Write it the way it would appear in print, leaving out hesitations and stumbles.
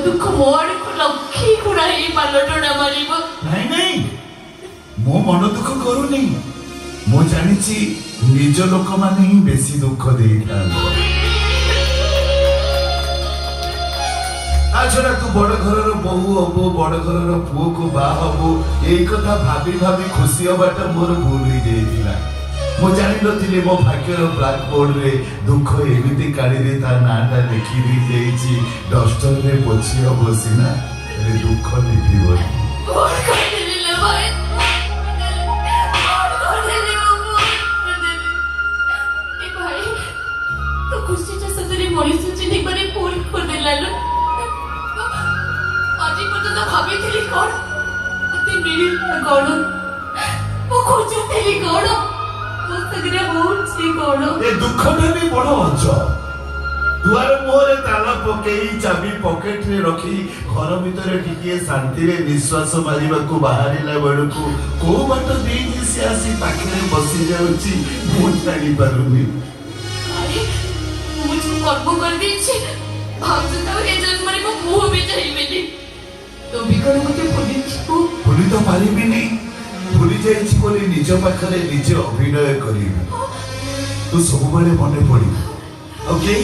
दुख मोर को लक्ष्मी खुराई पालटना मारिब नहीं नहीं मो मन दुख करूनी मो जानिछि निज लोक माने ही बेसी दुख देइता आछड़ा तू बड़ घर बहु हबो बड़ घर पुओ को बा हबो एई कथा भाबी भाबी खुशी हबाटा मोर भूल होई जाइतिला मो जानि नथिले मो भाग्यर ब्लैक बोर्ड रे दुख एमिति काढी रे ता नाटा लिखि दी जाइछि डस्टर रे पोछि हबो सिना रे दुख लिखिबो मोर कहिले ले भाई मोर कहिले ए भाई तो खुशी चा सतरे मनीष चिनी करे फूल को देलालो আজি পর্যন্ত ভাবিଥିଲି কোন অতি মিলিতা কোন ও খুঁজুଥିଲି কোন পুস্তকরে বলছি কোন ए दुखटा भी बड़ अज दुआर मोहरे ताला पकेई चाबी पॉकेट रे रखी घर भीतर टिके शांति रे निश्वास मारिबा को बाहरिला बेलकू को बाट देई से आसी पाखरे बसी जाउची मु जानि पारुनी अरे मुझको कर्म कर दीछे भावता तो ए जन्म रे को मुंह भी चाहिए तो भी करो मते पुलिस भूली तो पारिबी नहीं भूली जाइछि बोली निज पाखरे निज अभिनय करिबी तू सब बड़े मने पड़ी ओके